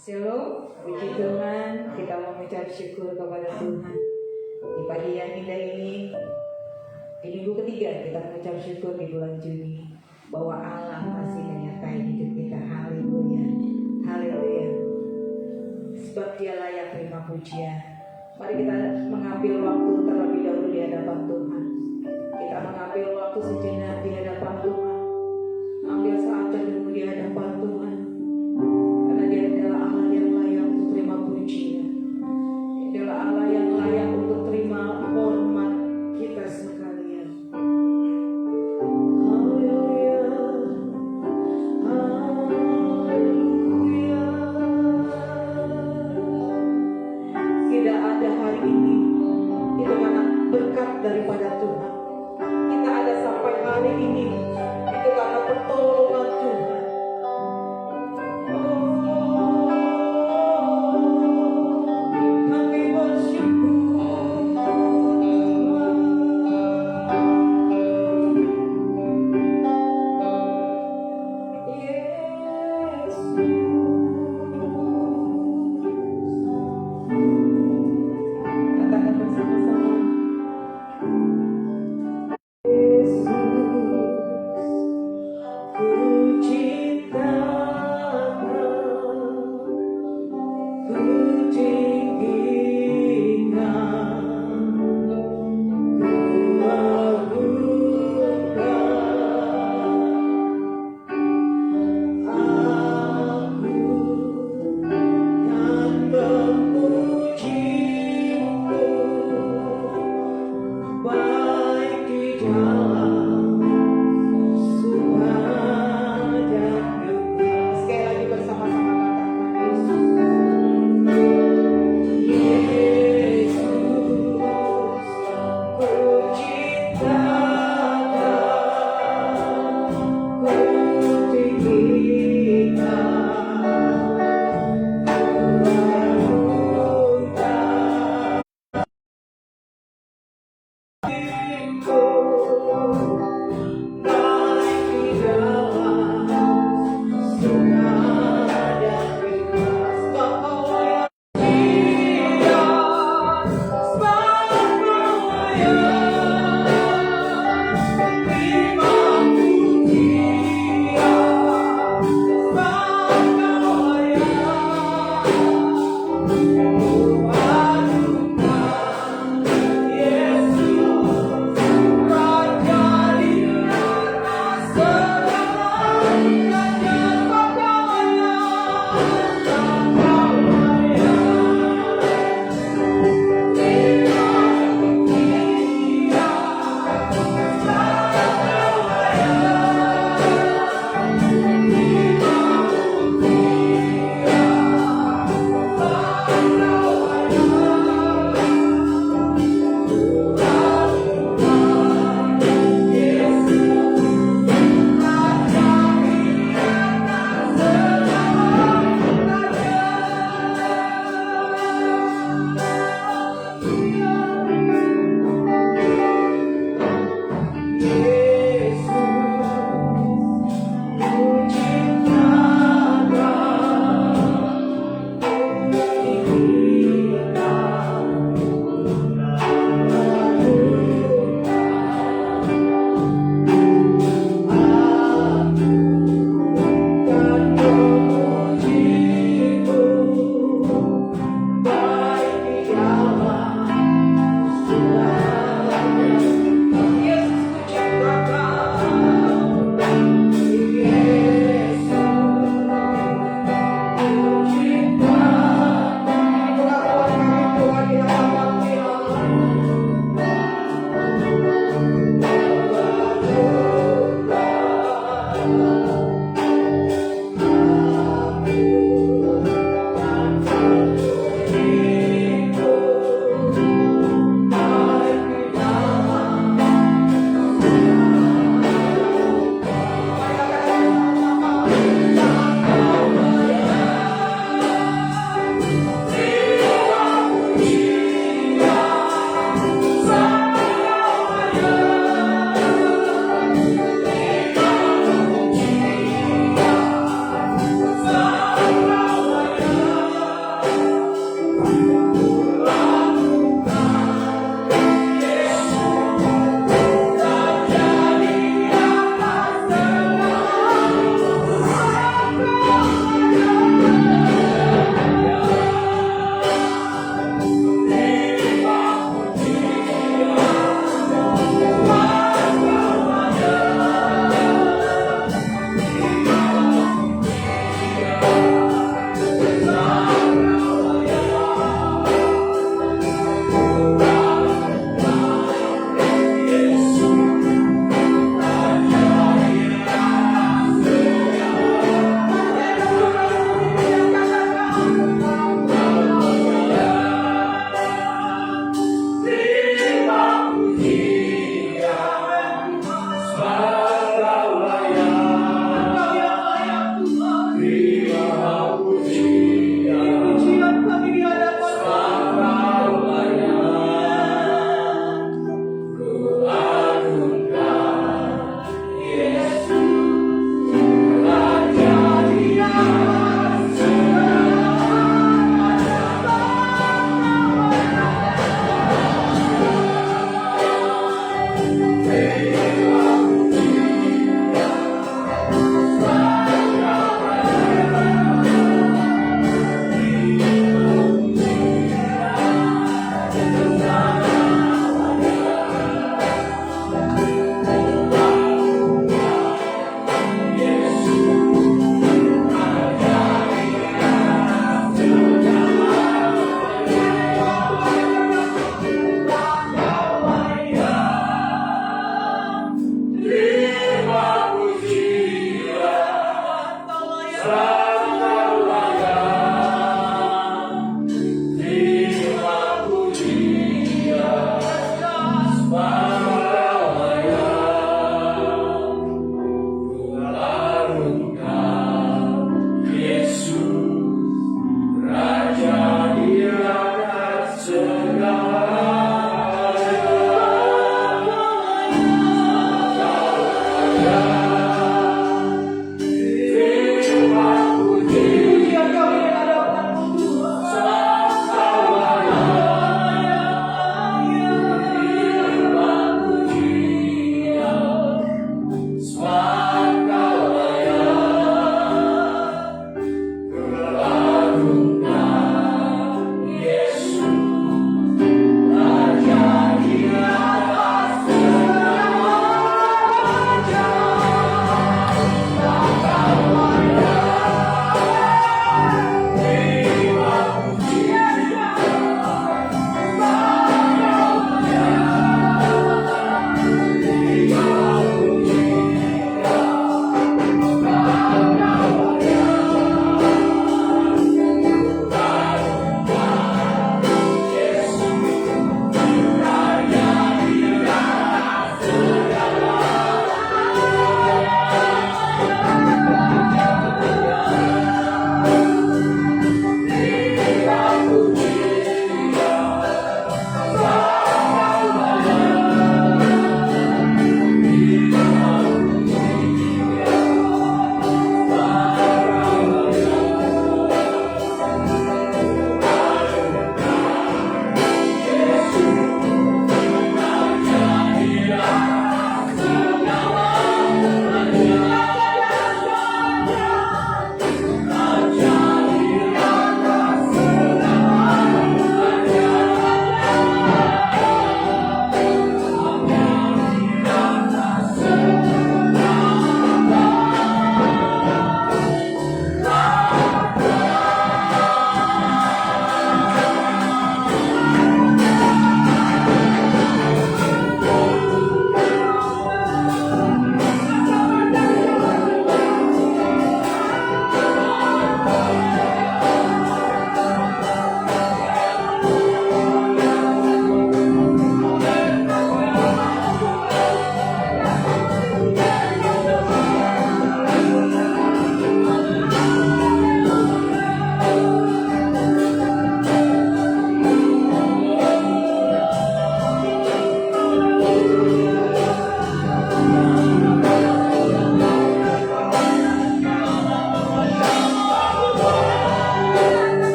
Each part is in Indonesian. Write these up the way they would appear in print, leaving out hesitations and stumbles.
Shalom, puji Tuhan, kita mau mengucap syukur kepada Tuhan. Di pagi yang indah ini, di minggu ketiga kita mengucap syukur di bulan Juni, bahwa Allah masih menyertai hidup kita. Haleluya, haleluya. Sebab Dia layak terima pujian. Mari kita mengambil waktu terlebih dahulu di hadapan Tuhan. Kita mengambil waktu sejenak di hadapan Tuhan. Ambil saat teduh di hadapan Tuhan. Karena Dia adalah Allah yang layak untuk terima pujian. Dia adalah Allah yang layak untuk terima hormat kita sekalian. Haleluya, haleluya. Tidak ada hari ini itu karena berkat daripada Tuhan. Kita ada sampai hari ini itu karena pertolongan Tuhan.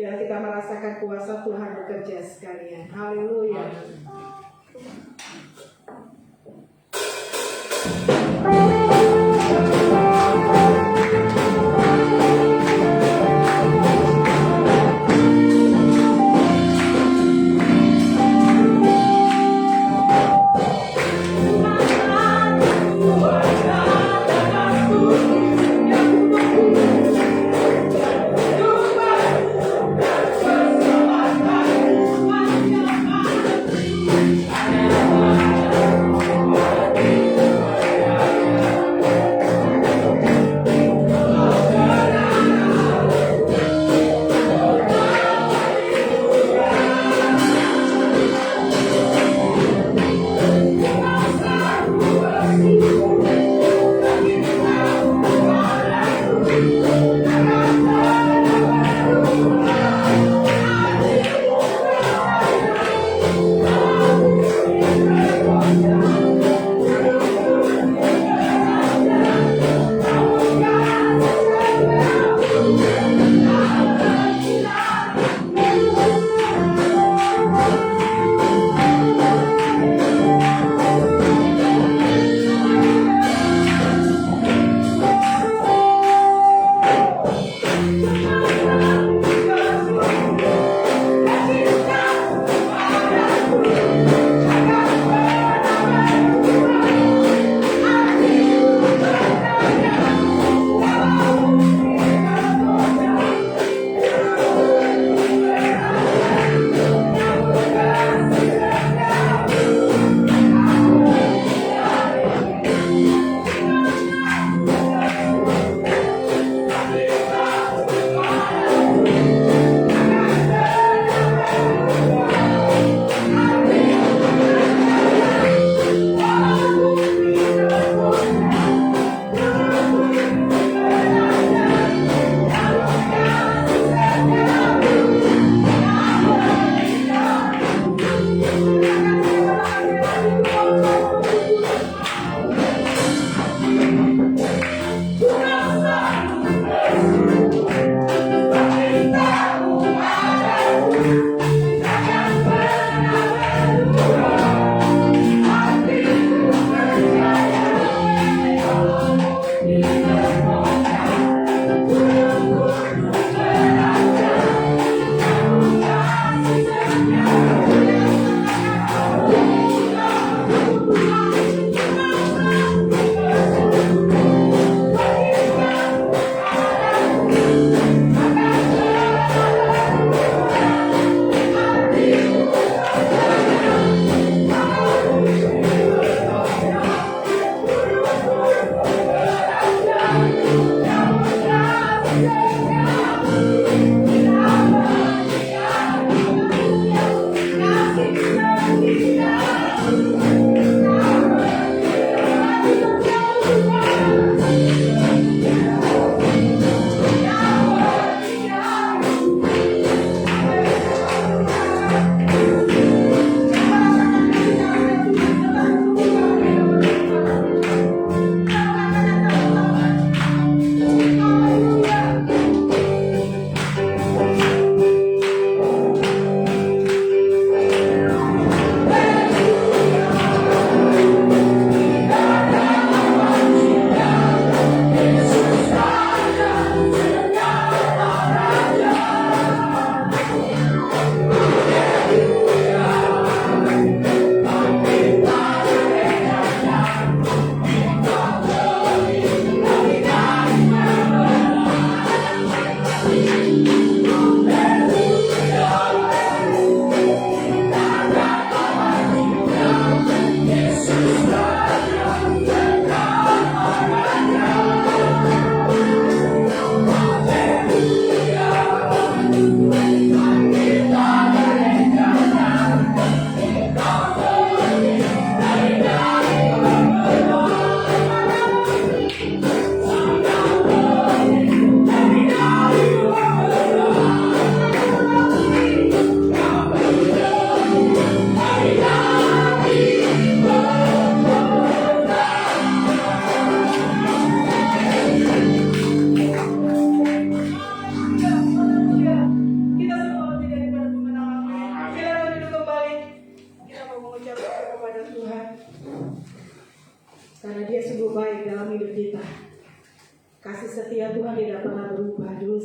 biar kita merasakan kuasa Tuhan bekerja sekalian. Haleluya.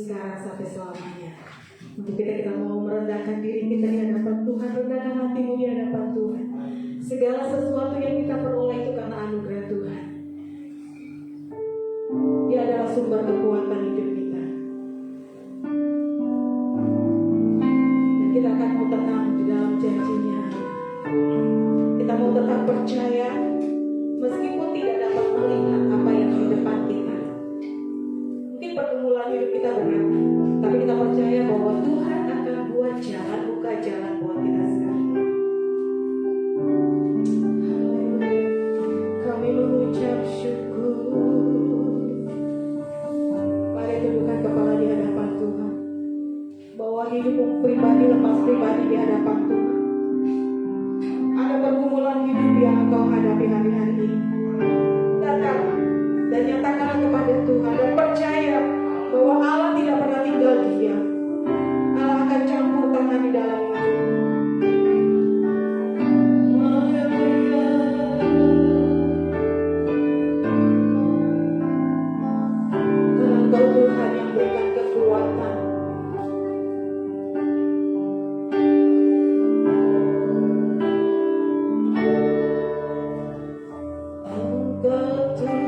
sekarang sampai selamanya. Untuk kita mau merendahkan diri kita di hadapan Tuhan, rendahkan hatimu di hadapan Tuhan. Segala sesuatu yang kita peroleh itu karena anugerah Tuhan. Dia adalah sumber kekuatan hidup kita. Dan kita akan mau tenang di dalam janjinya. Kita mau tetap percaya meskipun tidak dapat melihat apa yang di depan kita. Mungkin pergumulan hidup kita berat, tapi kita percaya bahwa Tuhan akan buat jalan, buka jalan buat kita sekali. Kami mengucap syukur. Mari tundukkan kepala di hadapan Tuhan. Bawa hidupmu pribadi, lepas pribadi di hadapan Tuhan. Ada pergumulan hidup yang engkau hadapi hari-hari ini. Datang dan nyatakanlah kepada Tuhan dan percaya bahwa Allah tidak pernah tinggal diam. Allah akan campur tangan di dalam hidup. Karena Engkau Tuhan yang berikan kekuatan. Engkau Tuhan yang beri kekuatan.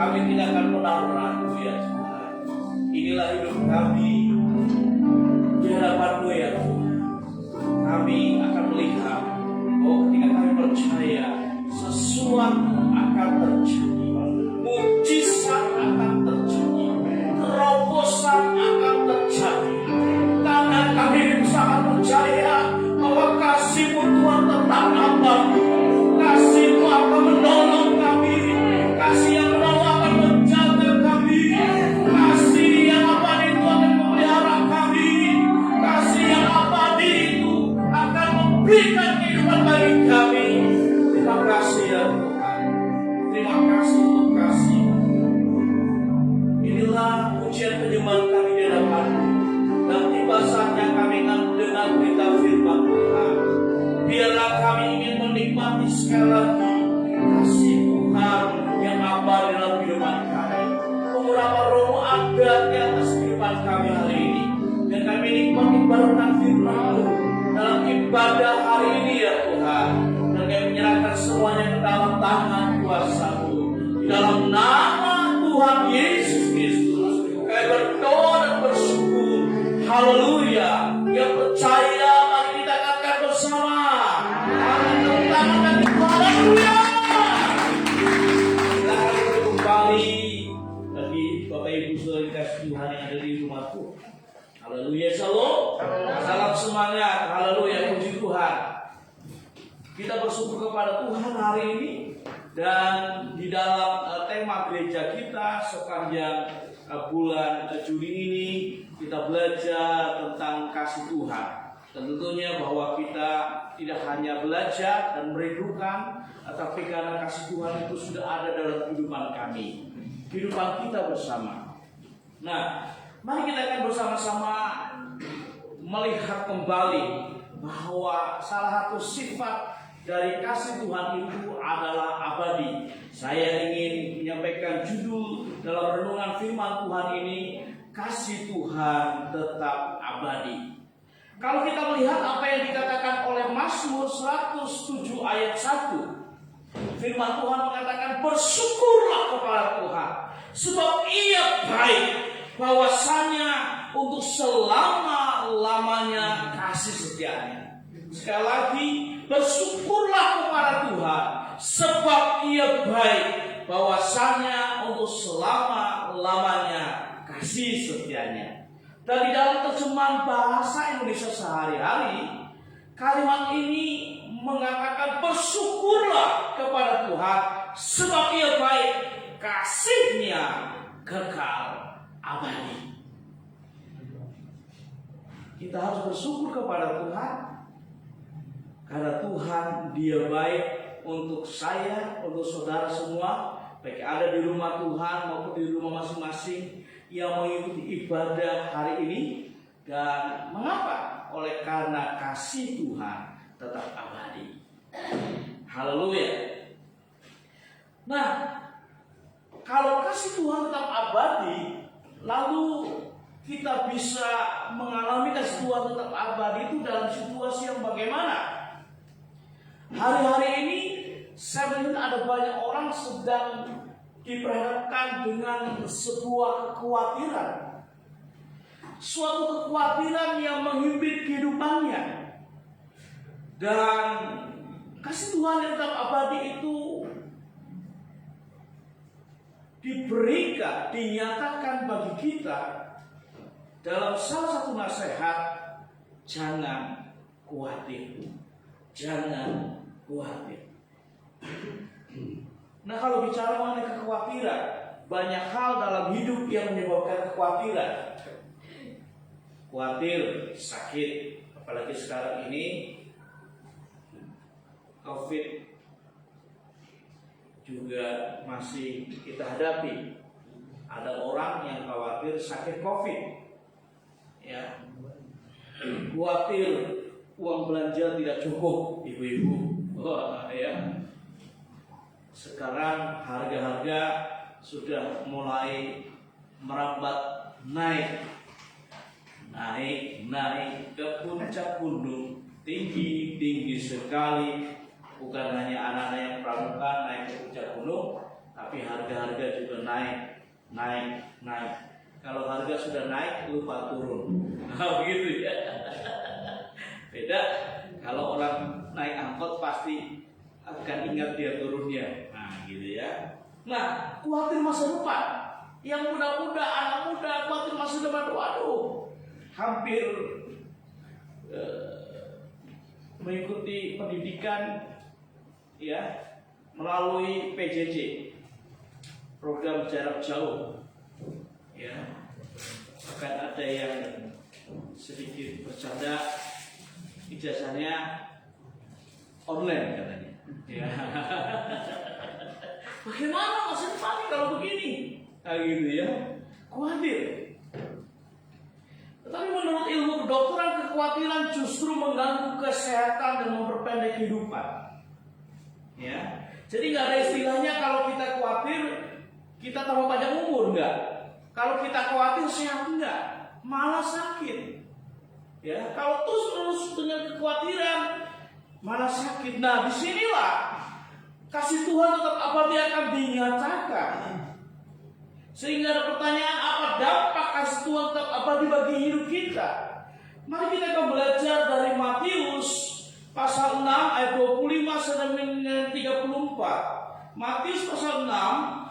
kami tidak akan pernah ragu ya Tuhan. Inilah hidup kami di hadapan-Mu ya Tuhan. Kami akan melihat bahwa ketika kami percaya sesuatu akan terjadi, mujizat akan terjadi, terobosan akan terjadi, karena kami sangat percaya bahwa kasih-Mu Tuhan tetap abadi. Kasih-Mu akan menolong kami, kasih yang menolong akan menjaga kami, kasih yang abadi itu akan memelihara kami, kasih yang abadi itu akan memberikan kehidupan bagi kami. Terima kasih ya Tuhan, terima kasih untuk kasih. Inilah pujian penyembahan kami di hadapan-Mu, dan tiba saatnya kami akan mendengar berita firman Tuhan. Biarlah kami ingin menikmati sekali lagi kasih Tuhan yang abadi dalam kehidupan kami. Pengurapan Roh ada di atas kehidupan kami hari ini, dan kami nikmati berkat firman-Mu dalam ibadah hari ini ya Tuhan. Dan kami menyerahkan semuanya ke dalam tangan kuasa-Mu. Di dalam nama Tuhan Yesus Kristus kami berdoa dan bersyukur. Haleluya. Yang percaya mari kita katakan bersama. Haleluya. Silahkan kembali bagi Bapak Ibu Saudara dikasih Tuhan yang ada di rumahku. Haleluya, shalom. Salam semangat. Haleluya, puji Tuhan. Kita bersyukur kepada Tuhan hari ini, dan di dalam tema gereja kita sepanjang bulan Juli ini kita belajar tentang kasih Tuhan. Dan tentunya bahwa kita tidak hanya belajar dan merindukan, tapi karena kasih Tuhan itu sudah ada dalam kehidupan kami, kehidupan kita bersama. Nah, mari kita akan bersama-sama melihat kembali bahwa salah satu sifat dari kasih Tuhan itu adalah abadi. Saya ingin menyampaikan judul dalam renungan firman Tuhan ini, kasih Tuhan tetap abadi. Kalau kita melihat apa yang dikatakan oleh Mazmur 107 ayat 1, firman Tuhan mengatakan, bersyukurlah kepada Tuhan sebab Ia baik, bahwasanya untuk selama-lamanya kasih setianya. Sekali lagi, bersyukurlah kepada Tuhan sebab Ia baik, bahwasanya untuk selama-lamanya kasih setianya. Dan di dalam terjemahan bahasa Indonesia sehari-hari, kalimat ini mengatakan bersyukurlah kepada Tuhan sebab Ia baik, kasih-Nya kekal abadi. Kita harus bersyukur kepada Tuhan karena Tuhan Dia baik untuk saya, untuk saudara semua, baik ada di rumah Tuhan maupun di rumah masing-masing yang mengikuti ibadah hari ini. Dan mengapa? Oleh karena kasih Tuhan tetap abadi. Haleluya. Nah, kalau kasih Tuhan tetap abadi, lalu kita bisa mengalami kasih Tuhan tetap abadi itu dalam situasi yang bagaimana? Hari-hari ini saya melihat ada banyak orang sedang diperhadapkan dengan sebuah kekhawatiran. Suatu kekhawatiran yang menghimpit kehidupannya. Dan kasih Tuhan yang tetap abadi itu diberikan, dinyatakan bagi kita dalam salah satu nasihat, jangan khawatir. Jangan khawatir. Nah, kalau bicara mengenai kekhawatiran, banyak hal dalam hidup yang menyebabkan kekhawatiran. Khawatir sakit, apalagi sekarang ini COVID juga masih kita hadapi. Ada orang yang khawatir sakit COVID, ya, khawatir uang belanja tidak cukup, ibu-ibu. Wah, ya. Sekarang harga-harga sudah mulai merambat naik ke puncak gunung, tinggi sekali. Bukan hanya anak-anak yang pramuka naik ke puncak gunung, tapi harga-harga juga naik. Kalau harga sudah naik, lupa turun. Nah, begitu ya. Beda kalau orang naik angkot pasti akan ingat dia turunnya. Nah, gitu ya. Nah, khawatir masa depan. Yang muda-muda, anak muda, khawatir masa depan. Waduh, hampir mengikuti pendidikan ya melalui PJJ, program jarak jauh. Ya, akan ada yang sedikit bercanda, ijazahnya online katanya. Ya. Bagaimana masa depan kalau begini? Nah, gitu ya, khawatir. Tetapi menurut ilmu kedokteran, kekhawatiran justru mengganggu kesehatan dan memperpendek kehidupan. Ya, jadi nggak ada istilahnya kalau kita khawatir kita tambah panjang umur, enggak. Kalau kita khawatir sehat enggak, malah sakit. Ya, kalau terus dengan kekhawatiran malah sakit. Nah, disinilah kasih Tuhan tetap abadi akan dinyatakan. Sehingga ada pertanyaan, apa dampak kasih Tuhan tetap abadi bagi hidup kita? Mari kita akan belajar dari Matius pasal 6 ayat 25 sampai 34. Matius pasal 6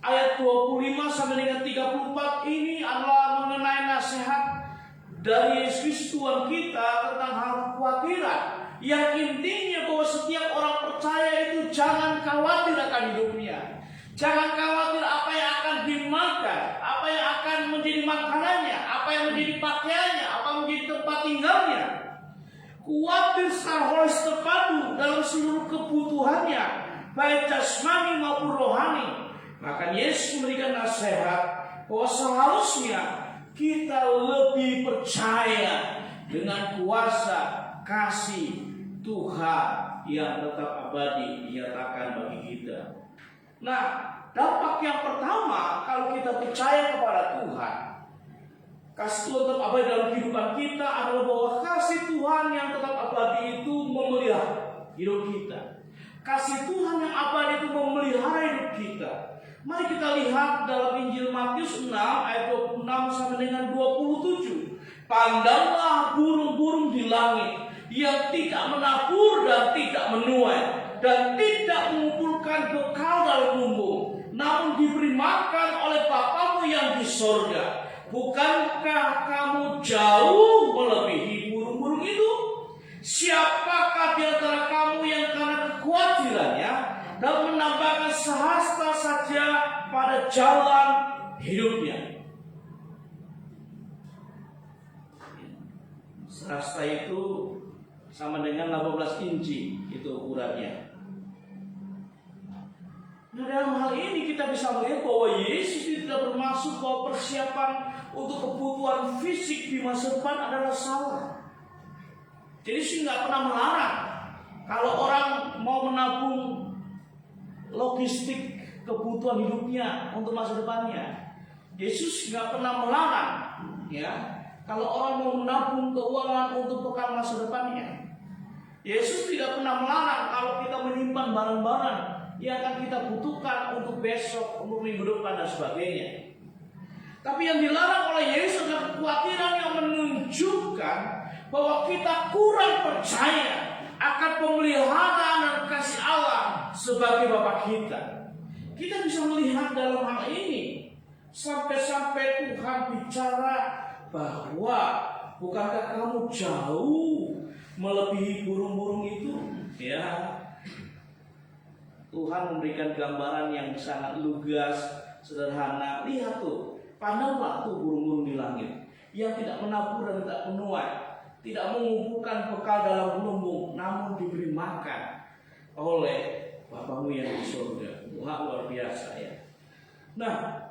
ayat 25 sampai dengan 34 ini adalah mengenai nasihat dari Yesus Tuhan kita tentang hal kekhawatiran. Yang intinya bahwa setiap orang percaya itu jangan khawatir akan hidupnya. Jangan khawatir apa yang akan dimakan, apa yang akan menjadi makanannya, apa yang menjadi pakaiannya, apa yang menjadi tempat tinggalnya. Khawatir secara holistik terpadu dalam seluruh kebutuhannya, baik jasmani maupun rohani. Maka Yesus memberikan nasihat bahwa seharusnya kita lebih percaya dengan kuasa kasih Tuhan yang tetap abadi dinyatakan bagi kita. Nah, dampak yang pertama kalau kita percaya kepada Tuhan, kasih Tuhan tetap abadi dalam kehidupan kita adalah bahwa kasih Tuhan yang tetap abadi itu memelihara hidup kita. Kasih Tuhan yang abadi itu memelihara hidup kita. Mari kita lihat dalam Injil Matius 6 ayat 26 sampai dengan 27. Pandanglah burung-burung di langit yang tidak menabur dan tidak menuai dan tidak mengumpulkan bekal dalam lumbung, namun diberi makan oleh Bapamu yang di sorga. Bukankah kamu jauh melebihi burung-burung itu? Siapakah di antara kamu yang karena kekhawatirannya dan menambahkan sehasta saja pada jalan hidupnya? Sehasta itu sama dengan 18 inci itu ukurannya. Nah, dalam hal ini kita bisa melihat bahwa Yesus tidak bermaksud bahwa persiapan untuk kebutuhan fisik di masa depan adalah salah. Jadi Yesus nggak pernah melarang kalau orang mau menabung logistik kebutuhan hidupnya untuk masa depannya. Yesus nggak pernah melarang, ya, kalau orang mau menabung keuangan untuk bekal masa depannya. Yesus tidak pernah melarang kalau kita menyimpan barang-barang yang akan kita butuhkan untuk besok, untuk minggu depan dan sebagainya. Tapi yang dilarang oleh Yesus adalah kekhawatiran yang menunjukkan bahwa kita kurang percaya akan pemeliharaan dan kasih Allah sebagai Bapa kita. Kita bisa melihat dalam hal ini sampai-sampai Tuhan bicara bahwa bukankah kamu jauh melebihi burung-burung itu? Ya, Tuhan memberikan gambaran yang sangat lugas, sederhana. Lihat tuh, pandanglah tuh burung-burung di langit yang tidak menabur dan tidak menuai, tidak mengumpulkan bekal dalam lumbung, namun diberi makan oleh Bapamu yang di surga. Wah, luar biasa ya. Nah,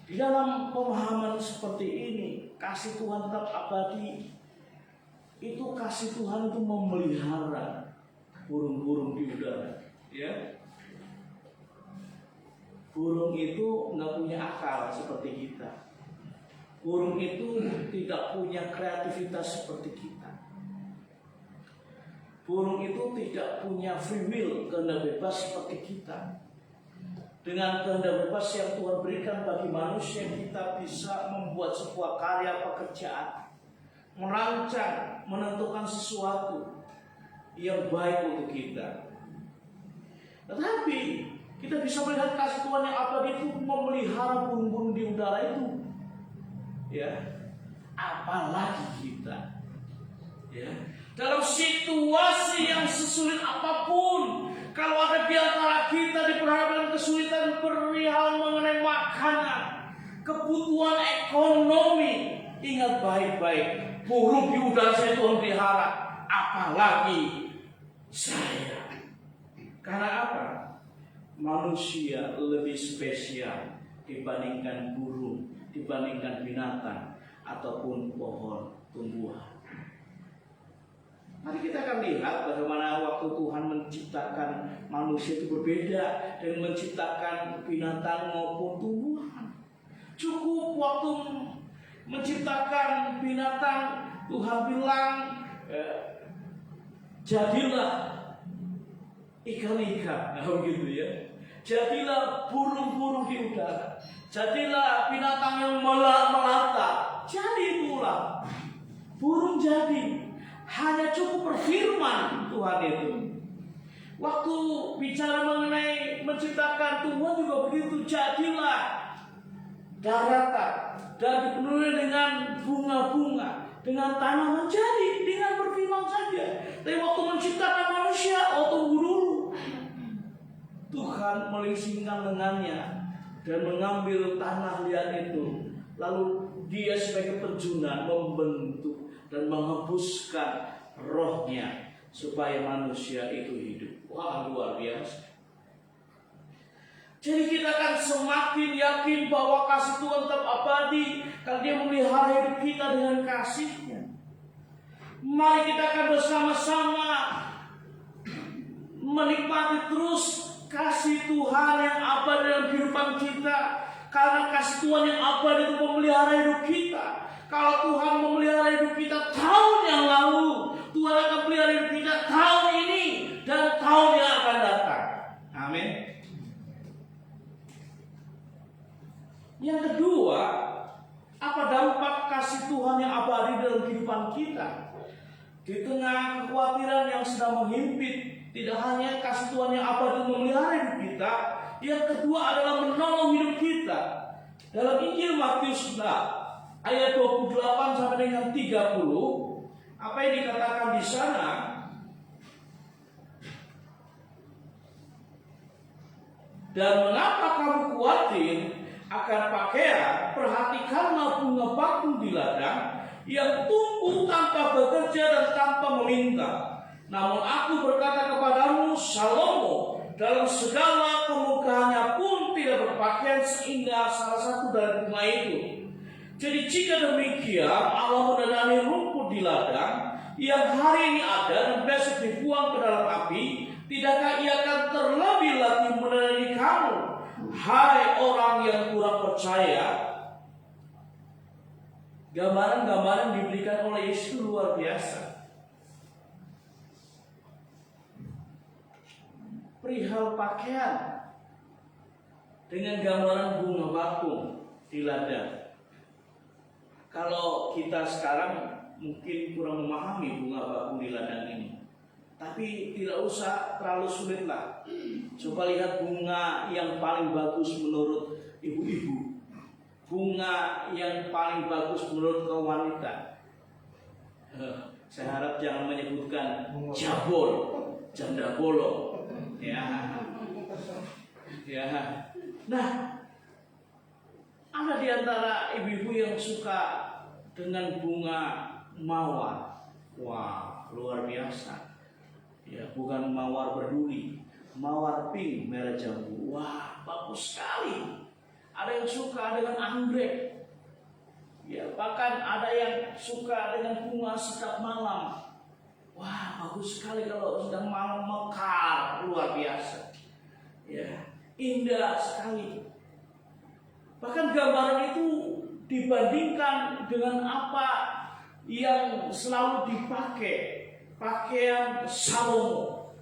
di dalam pemahaman seperti ini, kasih Tuhan tetap abadi. Itu kasih Tuhan itu memelihara burung-burung di udara, ya. Burung itu nggak punya akal seperti kita. Burung itu tidak punya kreativitas seperti kita. Burung itu tidak punya free will, kehendak bebas seperti kita. dengan kehendak bebas yang Tuhan berikan bagi manusia, kita bisa membuat sebuah karya pekerjaan, merancang, menentukan sesuatu yang baik untuk kita. Tetapi kita bisa melihat kasih Tuhan yang abadi itu memelihara burung-burung di udara itu. Ya, apalagi kita. Ya, dalam situasi yang sesulit apapun, kalau ada di antara kita diperhadapkan kesulitan perihal mengenai makanan, kebutuhan ekonomi, ingat baik-baik, burung di udara saya Tuhan pelihara, apalagi saya. Karena apa? Manusia lebih spesial dibandingkan burung, dibandingkan binatang ataupun pohon tumbuhan. Mari kita akan lihat bagaimana waktu Tuhan menciptakan manusia itu berbeda dengan menciptakan binatang maupun tumbuhan. Cukup waktu menciptakan binatang, Tuhan bilang, jadilah ikan-ikan, begitu ya. Jadilah burung-burung di udara. Jadilah binatang yang melata. Jadi itulah burung jadi. Hanya cukup berfirman Tuhan itu. Waktu bicara mengenai menciptakan, Tuhan juga begitu. Jadilah daratan dan dipenuhi dengan bunga-bunga, dengan tanaman, jadi dengan berfirman saja. Tapi waktu menciptakan manusia, tunggu dulu. Tuhan melingsingkan lengannya dan mengambil tanah liat itu. Lalu dia sebagai penjuna membentuk dan menghembuskan rohnya supaya manusia itu hidup. Wah, luar biasa. Jadi kita akan semakin yakin bahwa kasih Tuhan tetap abadi karena Dia memelihara hidup kita dengan kasih-Nya. Mari kita akan bersama-sama menikmati terus kasih Tuhan yang abadi dalam kehidupan kita. Karena kasih Tuhan yang abadi itu memelihara hidup kita. Kalau Tuhan memelihara hidup kita tahun yang lalu, Tuhan akan pelihara hidup kita tahun ini dan tahun yang akan datang. Amin. Yang kedua, apa dampak kasih Tuhan yang abadi dalam kehidupan kita? Di tengah kekhawatiran yang sedang menghimpit, tidak hanya kasih Tuhan yang abadi memelihara hidup kita, yang kedua adalah menolong hidup kita. Dalam Injil Matius ayat 28 sampai dengan 30, apa yang dikatakan di sana? Dan mengapa kamu khawatir akan pakaian? Perhatikanlah bunga bakung di ladang yang tumbuh tanpa bekerja dan tanpa meminta. Namun aku berkata kepadamu, Salomo dalam segala kemukaannya pun tidak berpakaian seindah salah satu dari bunga itu. Jadi jika demikian Allah mendanai rumput di ladang yang hari ini ada dan besok dibuang ke dalam api, tidakkah Ia akan terlebih lagi mendanai kamu, hai orang yang kurang percaya? Gambaran-gambaran diberikan oleh Yesus luar biasa. Perihal pakaian dengan gambaran bunga bakung di ladang. Kalau kita sekarang mungkin kurang memahami bunga bakung di ladang ini, tapi tidak usah terlalu sulit lah. Coba lihat bunga yang paling bagus menurut ibu-ibu, bunga yang paling bagus menurut kaum wanita. Saya harap jangan menyebutkan jabol, janda bolong. Ya. Nah, ada di antara ibu-ibu yang suka dengan bunga mawar. Wah, luar biasa. Ya, bukan mawar berduri, mawar pink merah jambu. Wah, bagus sekali. Ada yang suka dengan anggrek. Ya, bahkan ada yang suka dengan bunga sekap malam. Wah, bagus sekali kalau sedang malam mekar, luar biasa. Ya, indah sekali. Bahkan gambaran itu dibandingkan dengan apa yang selalu dipakai, pakaian Salomo.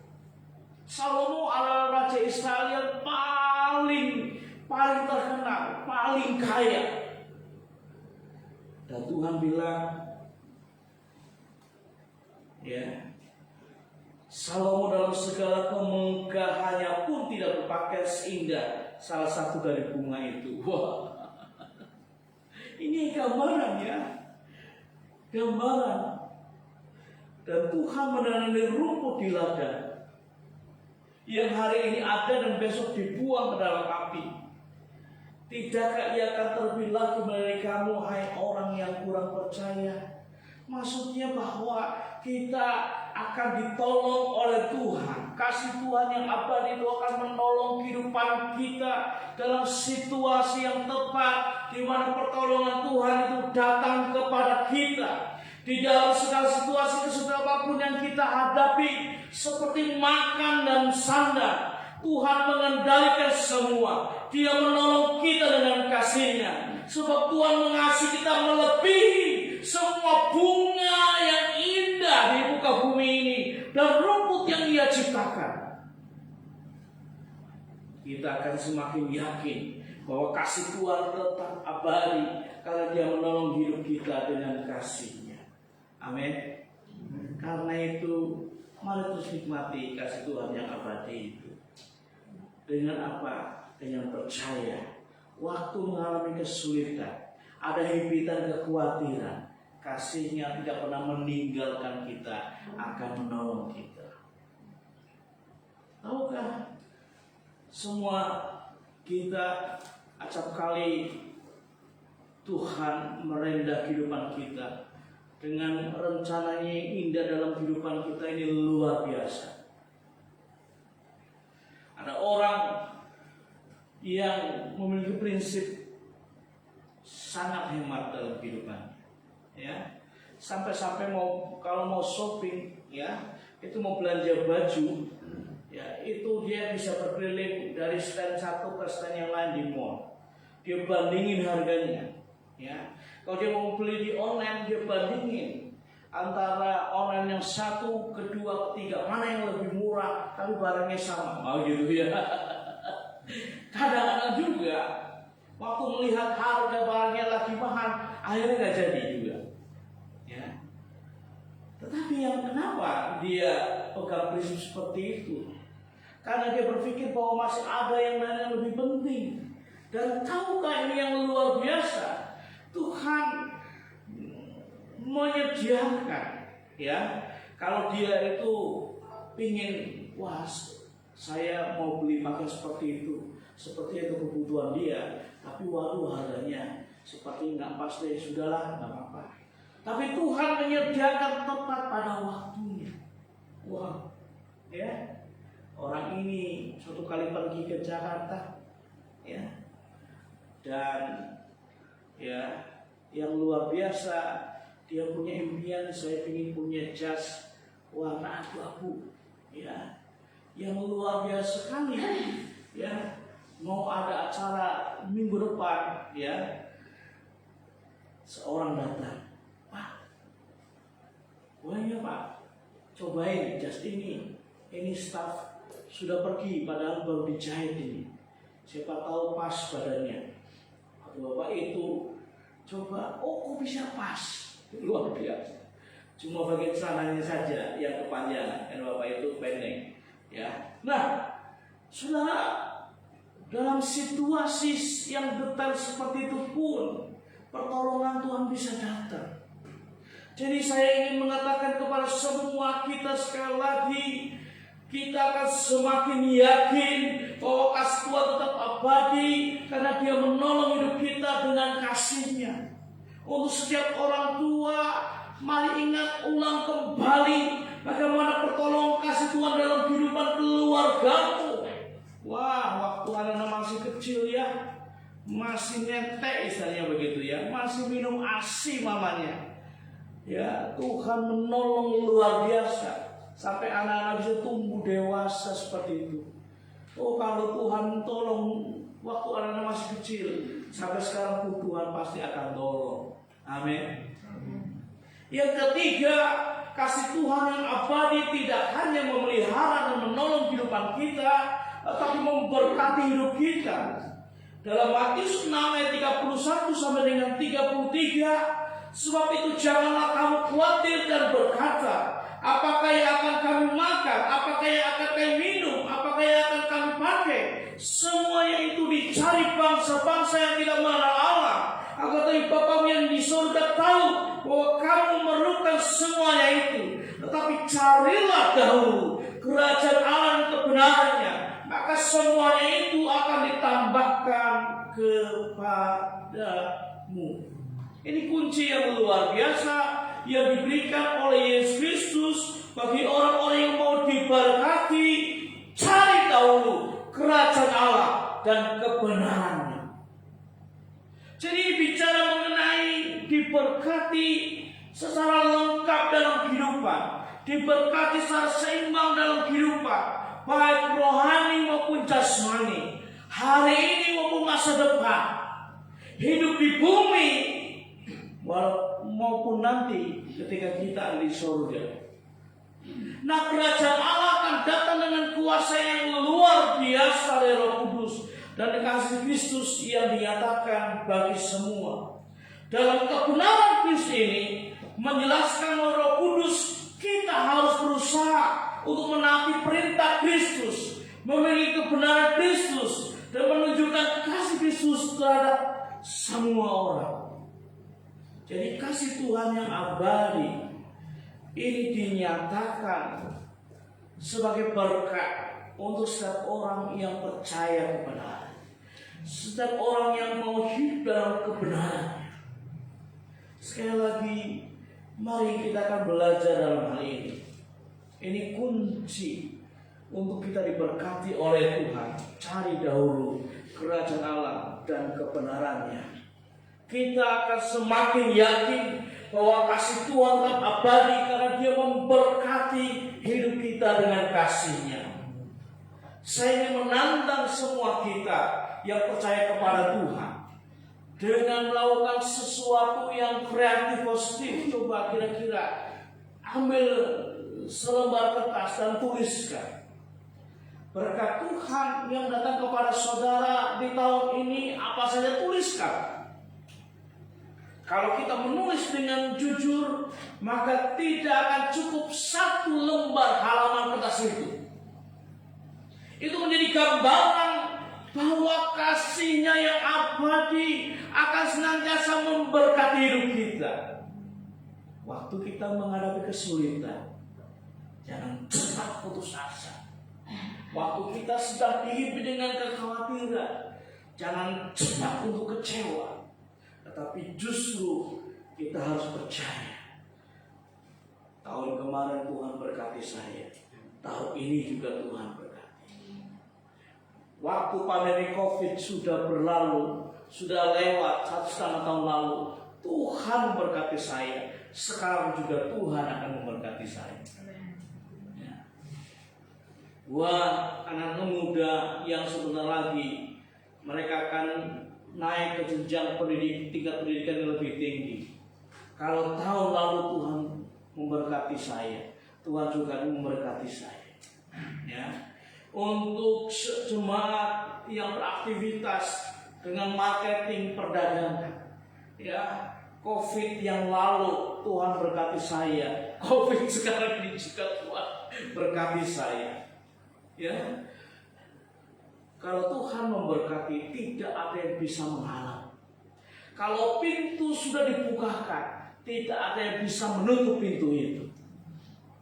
Salomo adalah raja Israel yang paling terkenal, paling kaya. Dan Tuhan bilang, ya, Salomo dalam segala kemegahannya pun tidak berpakaian seindah salah satu dari bunga itu. Wah, ini gambaran ya, gambaran. Dan Tuhan menanami rumput di ladang yang hari ini ada dan besok dibuang ke dalam api. Tidakkah ia akan terlebih lagi dari kamu, hai orang yang kurang percaya? Maksudnya bahwa kita akan ditolong oleh Tuhan. Kasih Tuhan yang abadi itu akan menolong kehidupan kita dalam situasi yang tepat, di mana pertolongan Tuhan itu datang kepada kita. Di dalam segala situasi kesulitan apapun yang kita hadapi, seperti makan dan sandang, Tuhan mengendalikan semua. Dia menolong kita dengan kasih-Nya. Sebab Tuhan mengasihi kita melebihi semua bunga yang indah di muka bumi ini dan rumput yang Ia ciptakan. Kita akan semakin yakin bahwa kasih Tuhan tetap abadi karena Dia menolong hidup kita dengan kasih-Nya. Amin. Karena itu, mari terus nikmati kasih Tuhan yang abadi itu. Dengan apa? Dengan percaya. Waktu mengalami kesulitan, ada himpitan kekhawatiran, kasih-Nya tidak pernah meninggalkan kita, akan menolong kita. Tahukah semua kita acap kali Tuhan merendah kehidupan kita dengan rencananya yang indah dalam kehidupan kita ini luar biasa. Ada orang yang memiliki prinsip sangat hemat dalam kehidupan, ya, sampai-sampai kalau mau shopping, ya, itu mau belanja baju, ya, itu dia bisa berkeliling dari stand satu ke stand yang lain di mall. Dia bandingin harganya, ya. Kalau dia mau beli di online, dia bandingin antara online yang satu, kedua, ketiga, mana yang lebih murah, tapi barangnya sama. Oh gitu ya. Kadang-kadang juga waktu melihat harga barangnya lagi mahal, akhirnya nggak jadi juga. Ya. Tetapi yang kenapa dia pegang prinsip seperti itu? Karena dia berpikir bahwa masih ada yang lain yang lebih penting. Dan tahukah ini yang luar biasa? Tuhan menyediakan, ya, kalau dia itu pingin, wah, saya mau beli pakaian seperti itu kebutuhan dia, tapi waduh harganya seperti nggak pas deh, sudahlah nggak apa-apa. Tapi Tuhan menyediakan tepat pada waktunya. Wah, ya, orang ini suatu kali pergi ke Jakarta, ya, dan ya, yang luar biasa, dia punya impian, saya ingin punya jas warna abu-abu, ya, yang luar biasa sekali, ya. Mau ada acara minggu depan, ya, seorang datang, Pak, boleh ya Pak, cobain jas ini staff sudah pergi, padahal baru dijahit ini, siapa tahu pas badannya. Bapak itu coba, oh kok bisa pas, luar biasa. Cuma bagian celananya saja yang kepanjangan, dan Bapak itu pendek, ya. Nah, saudara, dalam situasi yang detail seperti itu pun pertolongan Tuhan bisa datang. Jadi saya ingin mengatakan kepada semua kita sekali lagi, kita akan semakin yakin bahwa kasih Tuhan tetap abadi karena Dia menolong hidup kita dengan kasih-Nya. Untuk setiap orang tua, mari ingat ulang kembali bagaimana pertolongan kasih Tuhan dalam kehidupan keluargamu. Wah, waktu anak masih kecil, ya, masih netek istilahnya begitu, ya, masih minum ASI mamanya, ya, Tuhan menolong luar biasa sampai anak-anak bisa tumbuh dewasa seperti itu. Oh, kalau Tuhan tolong waktu anak-anak masih kecil, sampai sekarang pun Tuhan pasti akan tolong. Amin. Yang ketiga, kasih Tuhan yang abadi tidak hanya memelihara dan menolong kehidupan kita, tetapi memberkati hidup kita. Dalam Matius 6 ayat 31 sampai dengan 33, sebab itu janganlah kamu khawatir dan berkata, apakah yang akan kami makan, apakah yang akan kami minum, apakah yang akan kami pakai. Semuanya itu dicari bangsa-bangsa yang tidak mengenal Allah. Agar tetapi Bapamu yang di surga tahu bahwa kamu memerlukan semuanya itu. Tetapi carilah dahulu kerajaan Allah dan kebenarannya, maka semuanya itu akan ditambahkan kepadamu. Ini kunci yang luar biasa yang diberikan oleh Yesus Kristus bagi orang-orang yang mau diberkati. Cari dahulu kerajaan Allah dan kebenarannya. Jadi ini bicara mengenai diberkati secara lengkap dalam kehidupan, diberkati secara seimbang dalam kehidupan, baik rohani maupun jasmani, hari ini maupun masa depan, hidup di bumi maupun nanti ketika kita ada di surga. Nah, kerajaan Allah akan datang dengan kuasa yang luar biasa dari Roh Kudus dan kasih Kristus yang dinyatakan bagi semua. Dalam kebenaran Kristus ini menjelaskan oleh Roh Kudus, kita harus berusaha untuk menaati perintah Kristus, memiliki kebenaran Kristus, dan menunjukkan kasih Kristus terhadap semua orang. Jadi kasih Tuhan yang abadi ini dinyatakan sebagai berkat untuk setiap orang yang percaya kebenaran, setiap orang yang mau hidup dalam kebenaran. Sekali lagi, mari kita akan belajar dalam hal ini. Ini kunci untuk kita diberkati oleh Tuhan. Cari dahulu kerajaan Allah dan kebenarannya. Kita akan semakin yakin bahwa kasih Tuhan tetap abadi karena Dia memberkati hidup kita dengan kasih-Nya. Saya ingin menantang semua kita yang percaya kepada Tuhan dengan melakukan sesuatu yang kreatif positif. Coba kira-kira ambil selembar kertas dan tuliskan berkat Tuhan yang datang kepada saudara di tahun ini, apa saja tuliskan. Kalau kita menulis dengan jujur, maka tidak akan cukup satu lembar halaman kertas itu. Itu menjadi gambaran bahwa kasih-Nya yang abadi akan senantiasa memberkati hidup kita. Waktu kita menghadapi kesulitan, jangan cepat putus asa. Waktu kita sedang dihidupi dengan kekhawatiran, jangan cepat untuk kecewa. Tetapi justru kita harus percaya. Tahun kemarin Tuhan berkati saya, tahun ini juga Tuhan berkati. Waktu pandemi COVID sudah berlalu, sudah lewat 1,5 tahun lalu, Tuhan berkati saya. Sekarang juga Tuhan akan memberkati saya. Buat anak muda yang sebentar lagi mereka akan naik ke jenjang tingkat pendidikan yang lebih tinggi. Kalau tahun lalu Tuhan memberkati saya, Tuhan juga memberkati saya. Ya. Untuk jemaat yang beraktivitas dengan marketing perdagangan, ya, COVID yang lalu Tuhan berkati saya, COVID sekarang ini juga Tuhan berkati saya. Ya. Kalau Tuhan memberkati, tidak ada yang bisa menghalang. Kalau pintu sudah dibukakan, tidak ada yang bisa menutup pintu itu.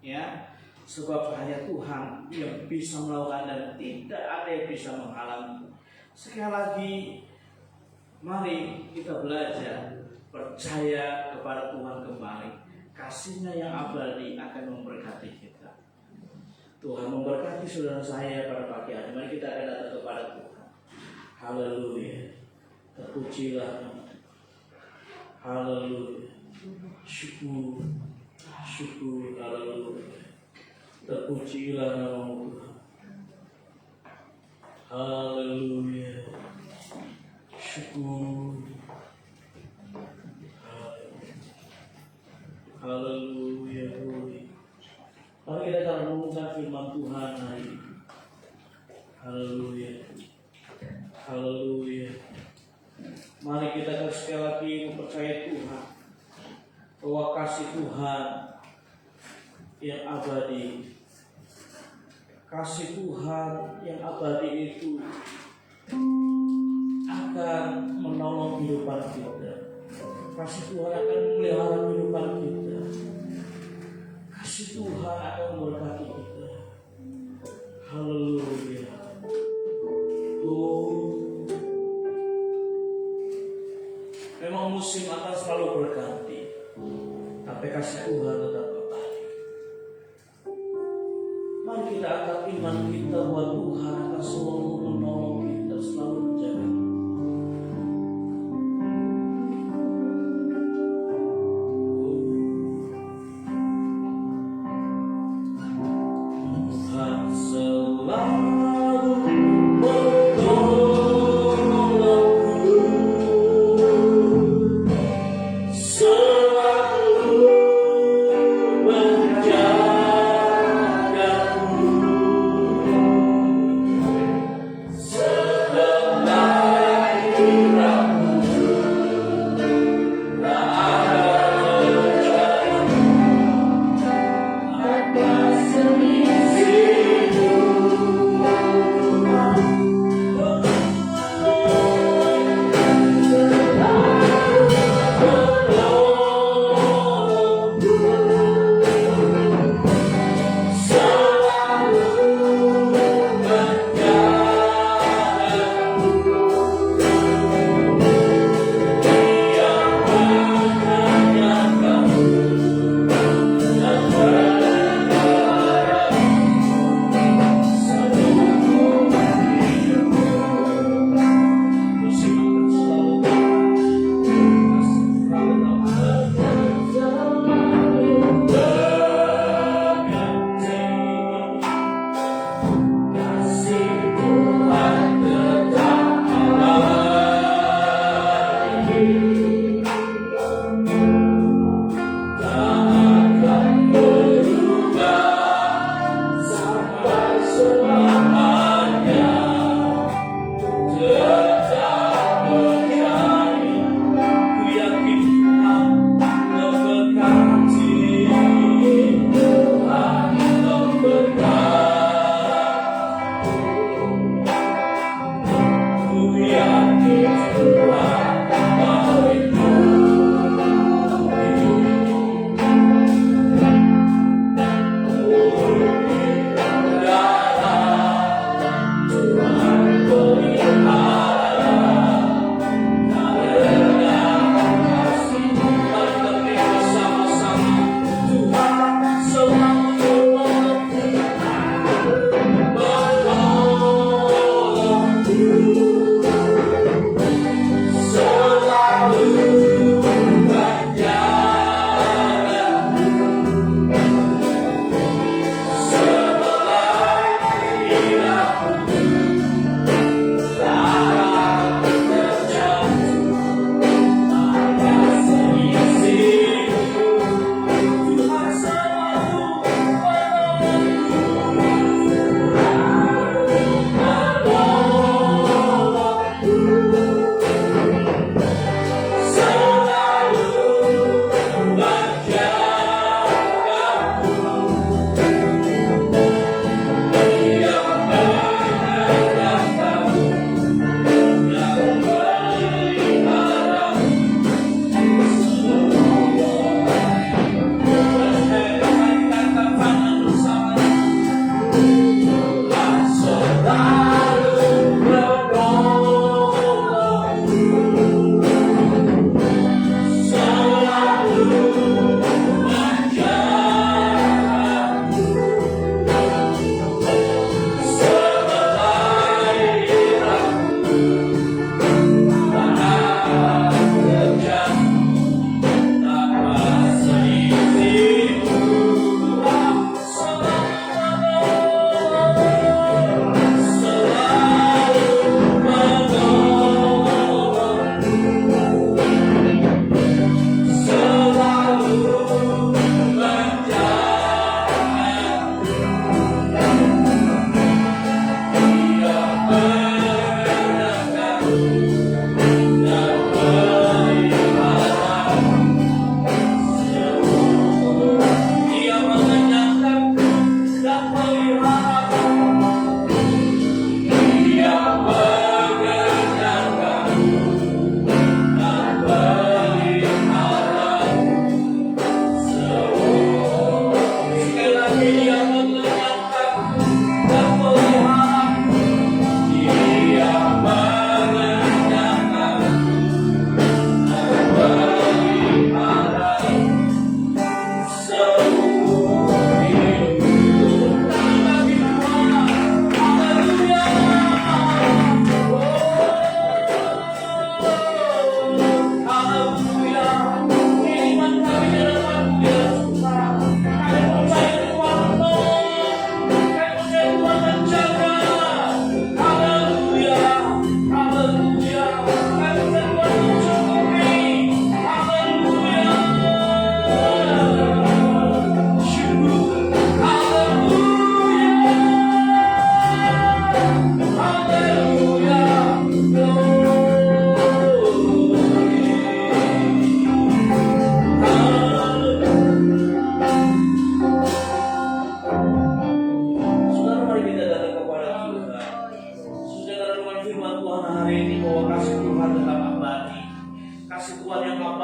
Ya, sebab hanya Tuhan yang bisa melakukan dan tidak ada yang bisa menghalangi. Sekali lagi, mari kita belajar percaya kepada Tuhan kembali. Kasih-Nya yang abadi akan memberkati kita. Tuhan memberkati saudara saya pada pagi hari. Mari kita akan datang kepada Tuhan. Haleluya. Terpujilah nama Tuhan. Haleluya. Syukur. Syukur. Haleluya. Terpujilah nama Tuhan. Haleluya. Syukur. Haleluya. Mari kita akan merenungkan firman Tuhan hari ini. Haleluya. Haleluya. Mari kita sekali lagi mempercayai Tuhan bahwa kasih Tuhan yang abadi, kasih Tuhan yang abadi itu akan menolong kehidupan kita. Kasih Tuhan akan memelihara kehidupan kita. Kasih Tuhan akan memberkati kita. Haleluya. Memang musim akan selalu berganti, tapi kasih Tuhan tetap kekal. Mari kita angkat iman kita bahwa Tuhan akan selalu menolong kita, selalu menjaga kita. Tuhan selalu menolongku, selalu menjagaku, sehelai rambutku tak ada terjadi, ada selisihmu.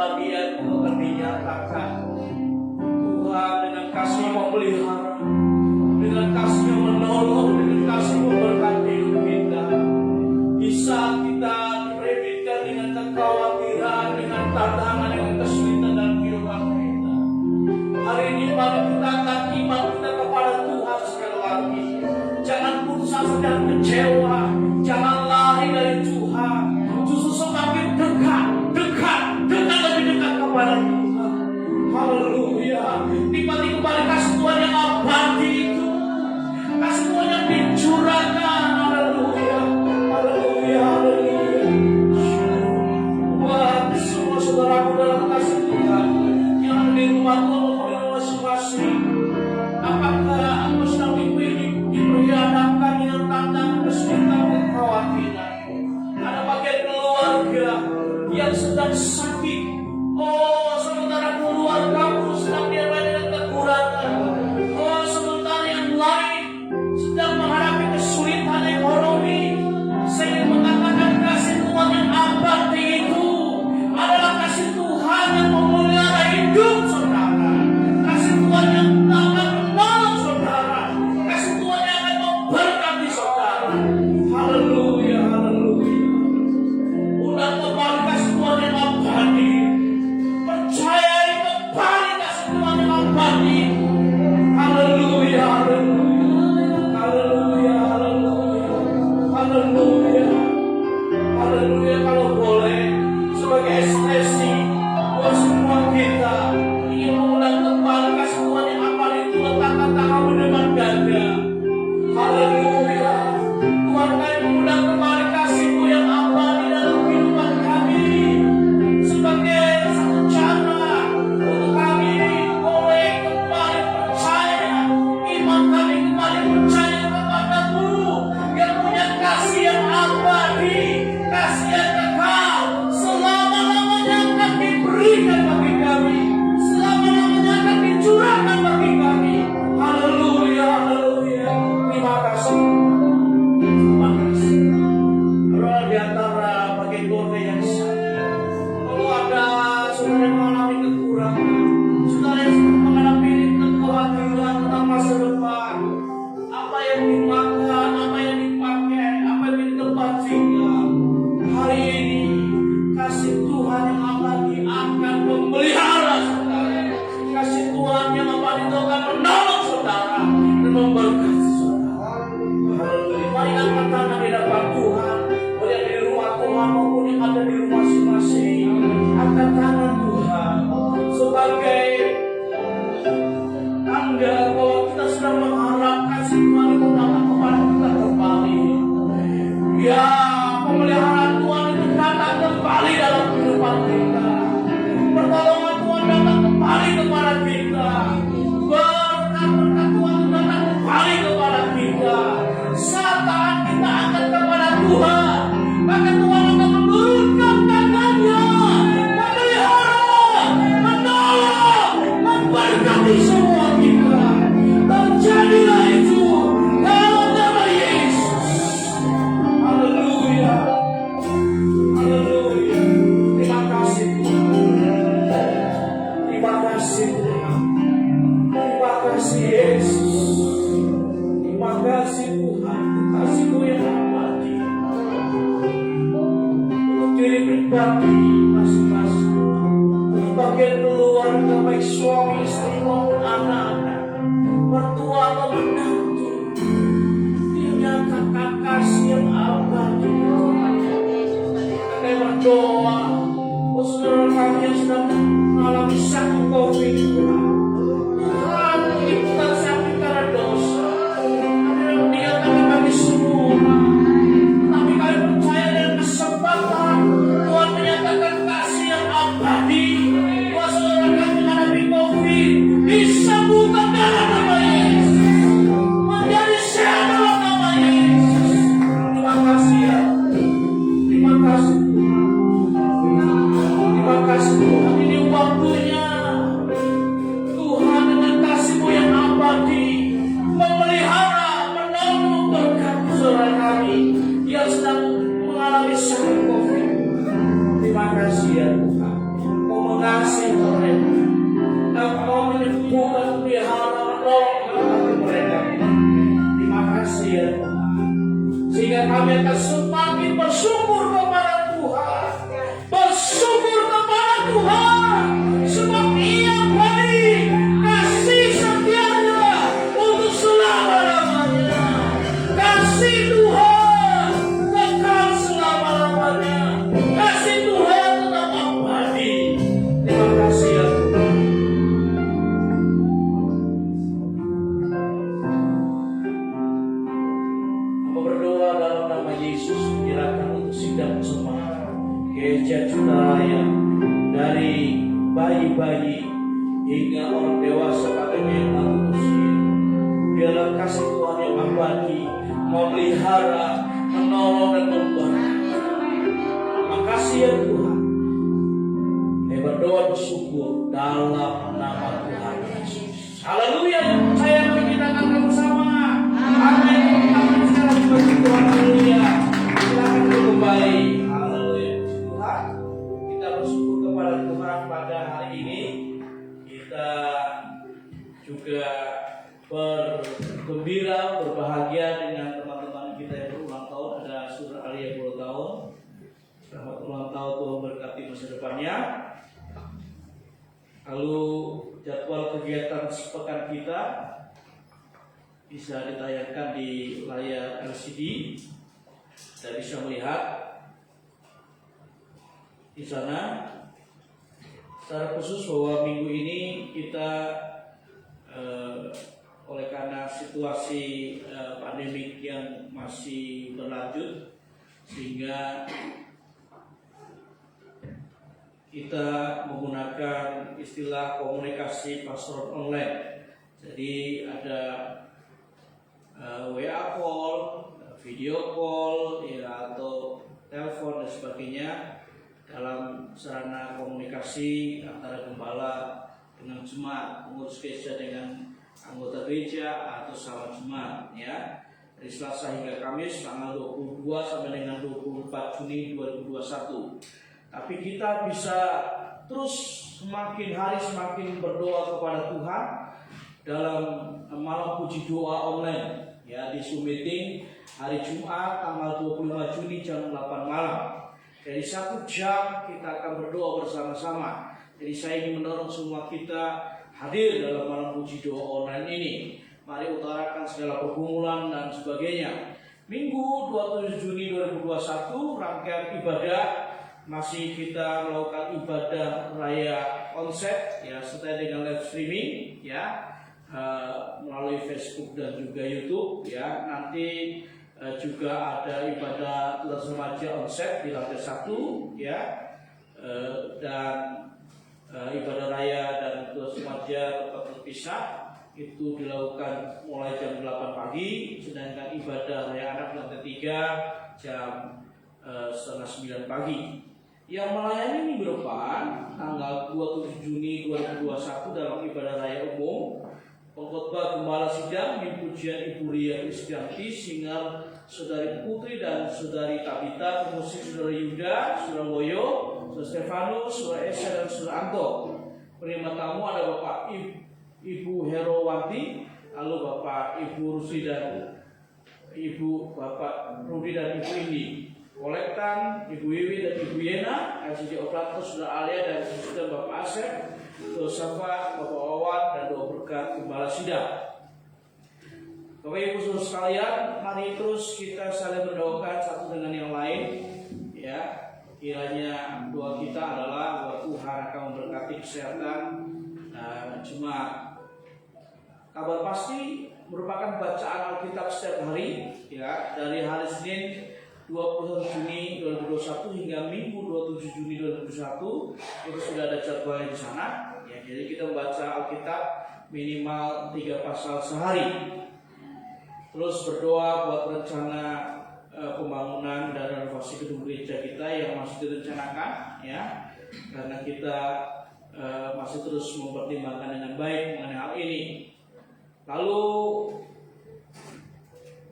kebahagiaan itu akan dinyatakan. Tuhan dengan kasih memelihara, dengan kasih menolong, dengan kasih memberkati hidup kita. Di saat kita direbitkan dengan kekhawatiran, dengan tantangan, dengan kesulitan dalam kehidupan kita, hari ini mari kita angkat iman kita kepada Tuhan sekali lagi. Jangan putus asa dan kecewa, jangan lari dari Tuhan. Justru semakin dekat lebih dekat kepada Tuhan. Haleluya. Nikmati kembali kasih Tuhan yang abadi itu, kasih Tuhan yang dicurahkan. Haleluya, haleluya, haleluya. Buat semua saudaraku dalam kasih Tuhan yang ada di rumah Tuhan masing-masing, apakah engkau sedang diperhadapkan dengan tantangan, kesulitan, kekhawatiran? Ada bagian keluarga yang sedang sakit. Oh, sementara keluargamu sedang dihadapi dengan kekurangan. Oh, sementara yang lain sedang menghadapi kesulitan ekonomi. Saya ingin mengatakan kasih Tuhan yang abadi itu adalah kasih Tuhan yang memelihara hidup saudara. Kasih Tuhan yang akan menolong saudara. Kasih Tuhan yang akan memberkati saudara. Haleluya, haleluya. Udah kembali kasih Tuhan yang abadi. Percayai kembali kasih Tuhan yang abadi. Haleluya, haleluya, haleluya, haleluya, haleluya, haleluya. Kalau boleh sebagai ekspresi buat semua kita ingin mengundang kembali kasih Tuhan yang abadi itu, letakkan tanganmu di depan dada. Haleluya. Tuhan, kami mengundang kembali kasih-Mu yang abadi dalam kehidupan kami sebagai satu cara untuk kami boleh kembali percaya, iman kami kembali percaya kepada-Mu yang punya kasih yang abadi, kasih yang kekal, selama-lamanya akan diberikan bagi kami, selama-lamanya akan dicurahkan bagi kami. Haleluya, haleluya. Terima kasih. Terima kasih. Kalau di antara bagi keluarga yang sakit, kalau ada saudara yang mengalami kekurangan, saudara yang menghadapi kekhawatiran tentang masa depan, apa yang dimakan, apa yang dipakai, apa yang di tempat tinggal, hari ini kasih Tuhan yang abadi akan memelihara saudara. Kasih Tuhan yang abadi itu akan menolong saudara dan memberkati saudara. Haleluya. Mari angkat tangan di depan Tuhan, baik yang di rumah Tuhan maupun yang ada di rumah masing-masing. Angkat tangan Tuhan sebagai tanda bahwa kita sedang mengharapkan kasih Tuhan itu datang kepada kita kembali. Ya, pemeliharaan Tuhan itu datang kembali dalam kehidupan kita. Pertolongan Tuhan datang kembali kepada kita. Berkat-berkat Tuhan itu datang kembali kepada kita. Saat kita angkat kepada Tuhan, maka Tuhan akan menurunkan tangannya, memelihara, menolong, memberkati semua kita. Terjadilah itu dalam nama Yesus. Haleluya, haleluya. Terima kasih Tuhan. Terima kasih Tuhan. Terima kasih Yesus. Terima kasih Tuhan. Kasih-Mu yang abadi untuk diri pribadi masing-masing, untuk bagian keluarga baik suami istri maupun anak-anak, mertua atau menantu. Dinyatakan kasih yang abadi. Kami berdoa untuk saudara kami yang sedang mengalami sakit COVID. Tuhan, ini bukan sakit karena dosa. Dia kami bagi semua, tapi kami percaya dengan kesempatan Tuhan menyatakan kasih yang abadi buat saudara kami menghadapi COVID, disembuhkan dalam nama Yesus, menjadi sehat dalam nama Yesus. Terima kasih ya, terima kasih Tuhan, terima kasih Tuhan. Ini waktunya Tuhan dengan kasih-Mu yang abadi memelihara, menolong, memberkati saudara kami yang sedang mengalami sakit COVID. Terima kasih ya Tuhan. mengasihi mereka. Engkau menyembuhkan, pelihara, menolong mereka. Terima kasih ya Tuhan. Sehingga kami akan semakin bersyukur kepada Tuhan. Bersyukur kepada Tuhan. Sebab Ia baik, kasih setianya untuk selama-lamanya. Kasih Tuhan kekal selama-lamanya. Kasih Tuhan tetap abadi. Terima kasih ya Tuhan. Hamba berdoa dalam nama Yesus, menyerahkan untuk sidang jemaat Gereja Cutaraya, dari bayi-bayi hingga orang dewasa pada yang lanjut usia. Biarlah kasih Tuhan yang abadi memelihara, menolong dan membantu. Terima kasih ya Tuhan. Saya berdoa bersyukur dalam nama Tuhan Yesus. Haleluya. Saya kita akan bersama. Amin. Amin. Sekarang bagi Tuhan. Haleluya. Silakan kembali. Haleluya. Tuhan, kita bersyukur kepada Tuhan pada hari ini. Kita juga bergembira, berbahagia dengan teman-teman kita yang berulang tahun. Ada Saudara Ali yang berulang tahun. Selamat ulang tahun, Tuhan berkati masa depannya. Lalu jadwal kegiatan sepekan kita bisa ditayangkan di layar LCD. Kita bisa melihat di sana. Secara khusus bahwa minggu ini kita oleh karena situasi pandemik yang masih berlanjut, sehingga kita menggunakan istilah komunikasi pastoral online. Jadi ada WA call, video call, ya, atau telepon dan sebagainya dalam sarana komunikasi antara gembala dengan jemaat, pengurus gereja dengan anggota gereja atau sama jemaat, ya. Dari Selasa hingga Kamis tanggal 22 sampai dengan 24 Juni 2021. Tapi kita bisa terus semakin hari semakin berdoa kepada Tuhan dalam malam puji doa online, ya, di Zoom meeting hari Jumat tanggal 25 Juni jam 8 malam. Dari 1 jam kita akan berdoa bersama-sama. Jadi saya ingin mendorong semua kita hadir dalam malam puji doa online ini. Mari utarakan segala pergumulan dan sebagainya. Minggu 27 Juni 2021 rangkaian ibadah masih kita melakukan ibadah raya konsep, ya, serta dengan live streaming, ya, melalui Facebook dan juga YouTube, ya. Nanti juga ada ibadah tugas remaja konsep di lantai 1, ya, dan ibadah raya dan tugas remaja tempat terpisah itu dilakukan mulai jam 8 pagi, sedangkan ibadah raya anak lantai 3 jam setengah 9 pagi. Yang melayani minggu depan tanggal 27 Juni 2021 dalam ibadah raya umum, pengkhotbah gembala sidang di pujian Ibu Ria Kristianti, singar Saudari Putri dan Saudari Tabita, pemusik Saudara Yuda, Saudara Loyo, Saudara Stefanus, Saudara Esa dan Saudara Anto. Penerima tamu ada Bapak Ibu Herowanti, lalu Bapak Ibu Rusi dan Ibu Bapak Rudi dan Ibu Indi. Kolektan Ibu Wiwi dan Ibu Yena, LCD operator Saudara Alia dan Saudara Bapak Asep, doa syafaat Bapak Wawan dan doa berkat gembala sidang. Bapak Ibu saudara sekalian, mari terus kita saling berdoakan satu dengan yang lain, ya. Kiranya doa kita adalah bahwa Tuhan akan memberkati kesehatan jemaat. Kabar pasti merupakan bacaan Alkitab setiap hari, ya, dari hari Senin 21 Juni 2021 hingga Minggu 27 Juni 2021 itu sudah ada jadwalnya di sana, ya. Jadi kita membaca Alkitab minimal 3 pasal sehari. Terus berdoa buat rencana pembangunan dan renovasi gedung gereja kita yang masih direncanakan, ya, karena kita masih terus mempertimbangkan dengan baik mengenai hal ini. Lalu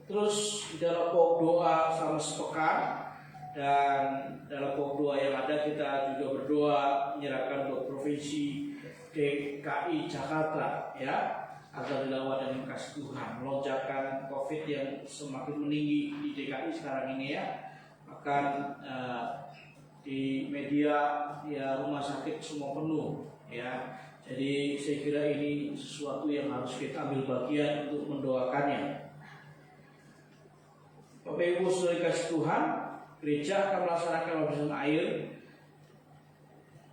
terus dalam pokok doa sama sepekan, dan dalam pokok doa yang ada kita juga berdoa menyerahkan buat profesi Provinsi DKI Jakarta ya, agar dilawan dengan kasih Tuhan. Lonjakan COVID yang semakin meninggi di DKI sekarang ini ya, bahkan di media ya rumah sakit semua penuh ya. Jadi saya kira ini sesuatu yang harus kita ambil bagian untuk mendoakannya. Bapak Ibu saudara kasih Tuhan, gereja akan melaksanakan baptisan air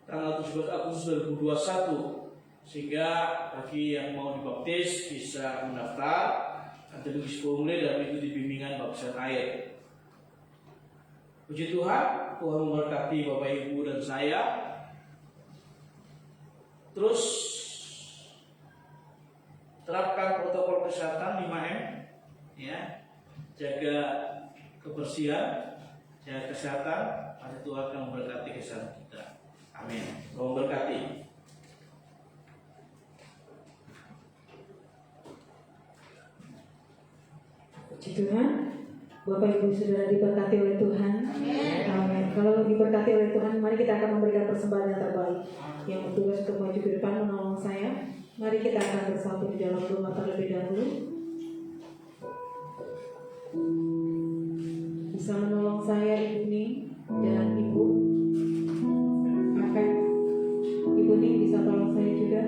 tanggal 17 Agustus 2021, sehingga bagi yang mau dibaptis bisa mendaftar, nanti tulis formulir dan mengikuti bimbingan baptisan air. Puji Tuhan, Tuhan memberkati Bapak Ibu dan saya. Terus terapkan protokol kesehatan 5M ya. Jaga kebersihan, jaga kesehatan, pasti Tuhan akan memberkati kesehatan kita. Amin. Tuhan memberkati. Puji Tuhan, Bapak Ibu Saudara diberkati oleh Tuhan. Amin. Kalau diberkati oleh Tuhan, mari kita akan memberikan persembahan yang terbaik. Yang bertugas untuk maju ke depan menolong saya. Mari kita akan bersatu di dalam doa terlebih dahulu. Bisa menolong saya Ibu Ning dan Ibu. Akan Ibu Ning bisa tolong saya juga.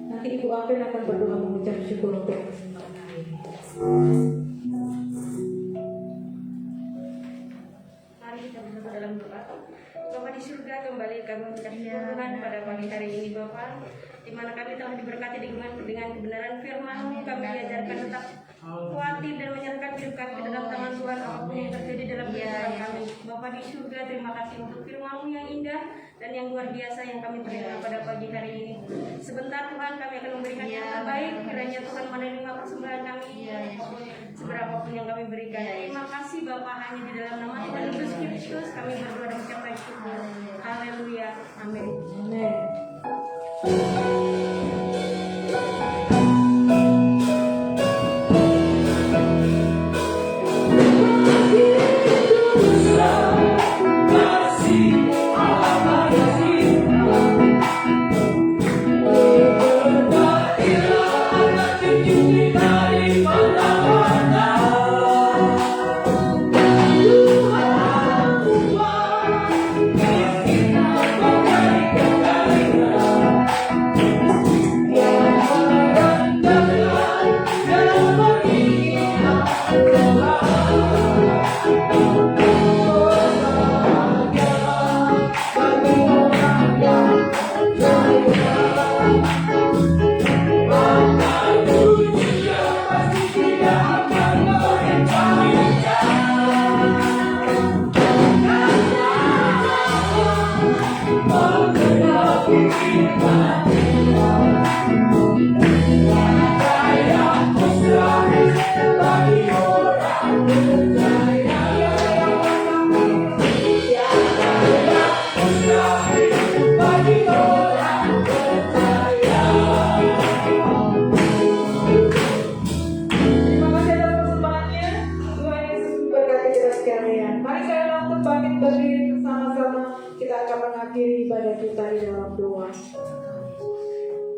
Nanti Ibu Apen akan berdoa mengucap syukur untuk kesempatan hari ini. Mari kita berdoa dalam doa. Bapa di surga, kembali kami mengucap syukur Tuhan pada pagi hari ini Bapa, di mana kami telah diberkati dengan kebenaran firman-Mu. Kami diajarkan tetap khawatir dan menyerahkan hidup kami ke dalam tangan Tuhan, apapun yang terjadi dalam kehidupan kami. Bapa di surga, terima kasih untuk firman-Mu yang indah dan yang luar biasa yang kami terima pada pagi hari ini. Sebentar Tuhan, kami akan memberikan yang terbaik. Kiranya Tuhan menerima persembahan kami, seberapapun yang kami berikan. Terima kasih Bapa, hanya di dalam nama Tuhan Yesus Kristus kami berdoa dan mengucapkan syukur. Haleluya. Amin. Amin.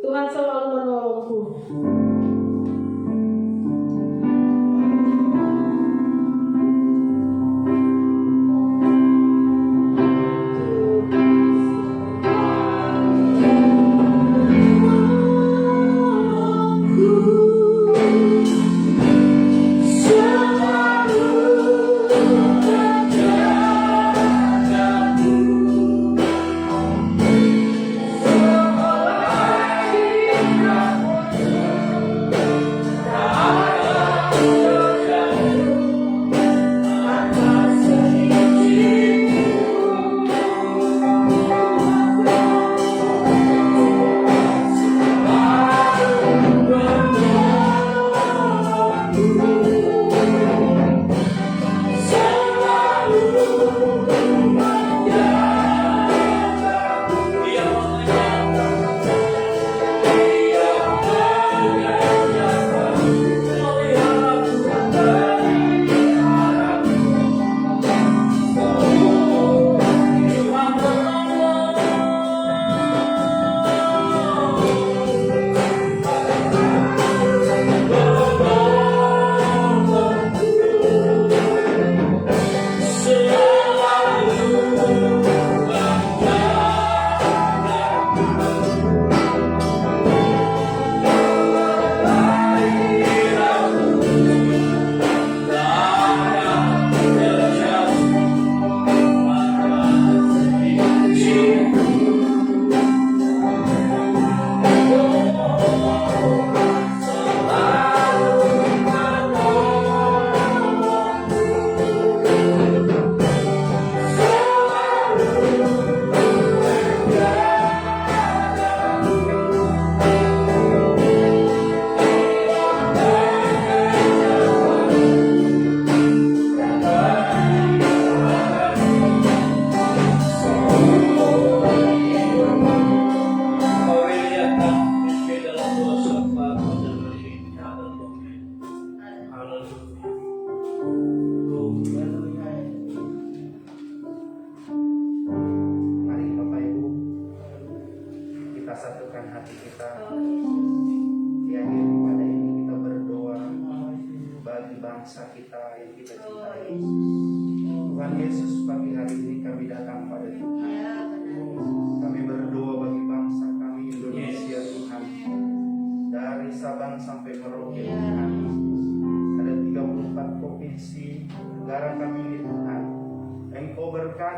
Tuhan selalu menolongku.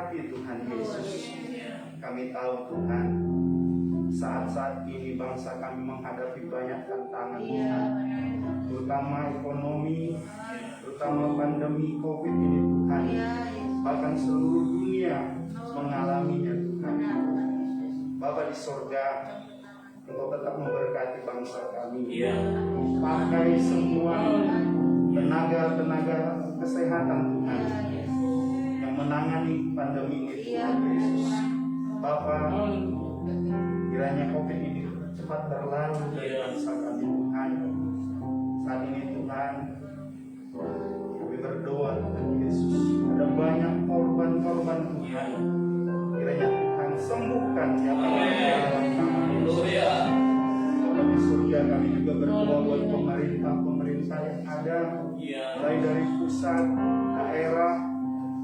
berkati Tuhan Yesus. Kami tahu Tuhan, saat-saat ini bangsa kami menghadapi banyak tantangan Tuhan, terutama ekonomi, terutama pandemi COVID ini Tuhan. Bahkan seluruh dunia mengalaminya Tuhan. Bapa di sorga, Engkau tetap memberkati bangsa kami. Pakai semua tenaga kesehatan Tuhan yang menangani pandemi ini Tuhan Yesus. Bapa, kiranya COVID ini cepat berlalu dari bangsa kami Tuhan. Saat ini Tuhan, kami berdoa Tuhan Yesus, ada banyak korban-korban Tuhan. Kiranya Tuhan sembuhkan siapa yang dalam nama Yesus. Bapa di surga, kami juga berdoa buat pemerintah yang ada, mulai dari pusat, daerah,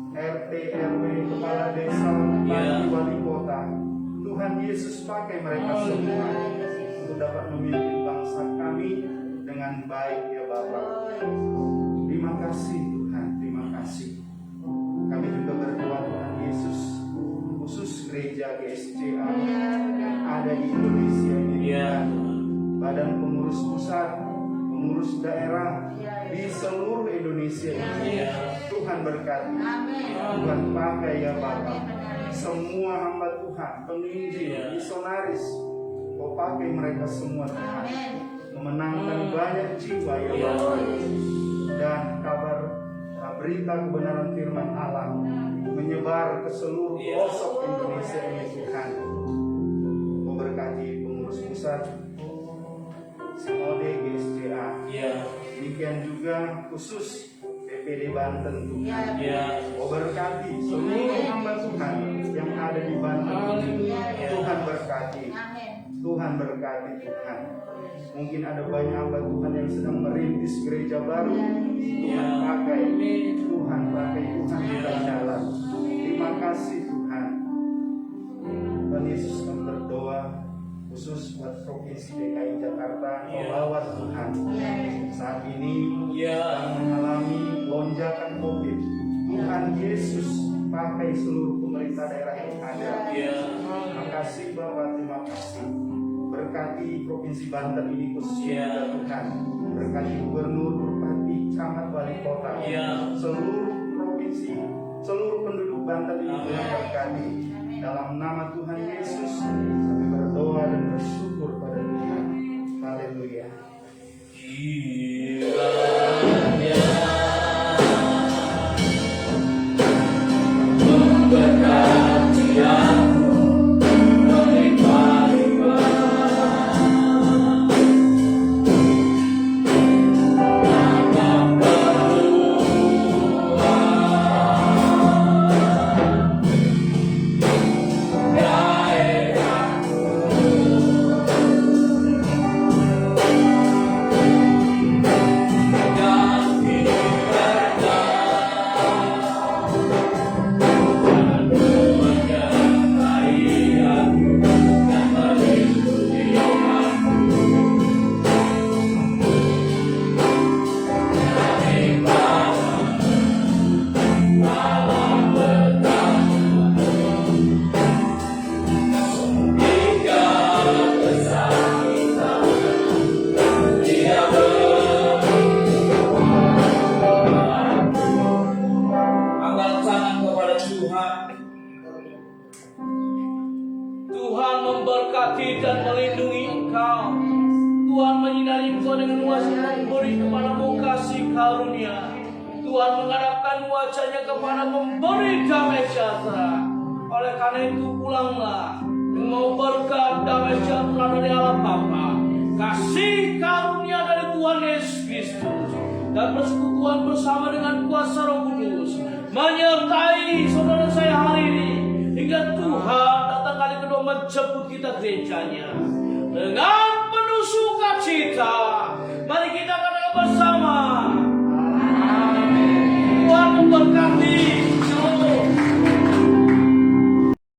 RT, RW, kepala desa, bupati, wali kota. Tuhan Yesus pakai mereka semua untuk dapat memimpin bangsa kami dengan baik ya Bapa. Terima kasih Tuhan, terima kasih. Kami juga berdoa Tuhan Yesus, khusus gereja GSCA yang ada di Indonesia ini Tuhan. Badan pengurus pusat, pengurus daerah di seluruh Indonesia ini. Tuhan berkati, Tuhan pakai ya Bapa. Semua hamba Tuhan, penginjil, misionaris, Kau pakai mereka semua Tuhan, memenangkan banyak jiwa ya Bapa. Dan kabar berita kebenaran firman Allah menyebar ke seluruh pelosok Indonesia ini Tuhan. Kau berkati pengurus pusat, Sinode GSCA. Demikian juga khusus PPD Banten Tuhan. Kau berkati seluruh hamba Tuhan yang ada di Banten ini. Tuhan berkati. Tuhan berkati Tuhan. Mungkin ada banyak hamba Tuhan yang sedang merintis gereja baru. Tuhan pakai. Tuhan pakai. Tuhan kita jalan. Terima kasih Tuhan. Tuhan Yesus kami berdoa khusus buat Provinsi DKI Jakarta, bahwa Tuhan saat ini yang mengalami lonjakan COVID. Tuhan Yesus pakai seluruh pemerintah daerah yang ada. Terima kasih Bapak, terima kasih. Berkati Provinsi Banten ini khususnya Tuhan. Berkati Gubernur, Bupati, Camat, Wali Kota, seluruh provinsi, seluruh penduduk Banten ini Tuhan berkati. Dalam nama Tuhan Yesus, kami berdoa dan bersyukur pada Tuhan. Haleluya. Tuhan memberkati dan melindungi engkau. Tuhan menyinari engkau dengan wajah memberi kepadamu kasih karunia. Tuhan menghadapkan wajahnya kepada memberi damai sejahtera. Oleh karena itu pulanglah mau berkat damai sejahtera dari Allah Bapa, kasih karunia dari Tuhan Yesus Kristus, dan persekutuan bersama dengan kuasa Roh Kudus menyertai saudara saya hari ini hingga Tuhan datang kali kedua menjemput kita gerejanya dengan penuh sukacita. Mari kita katakan bersama, Tuhan memberkati.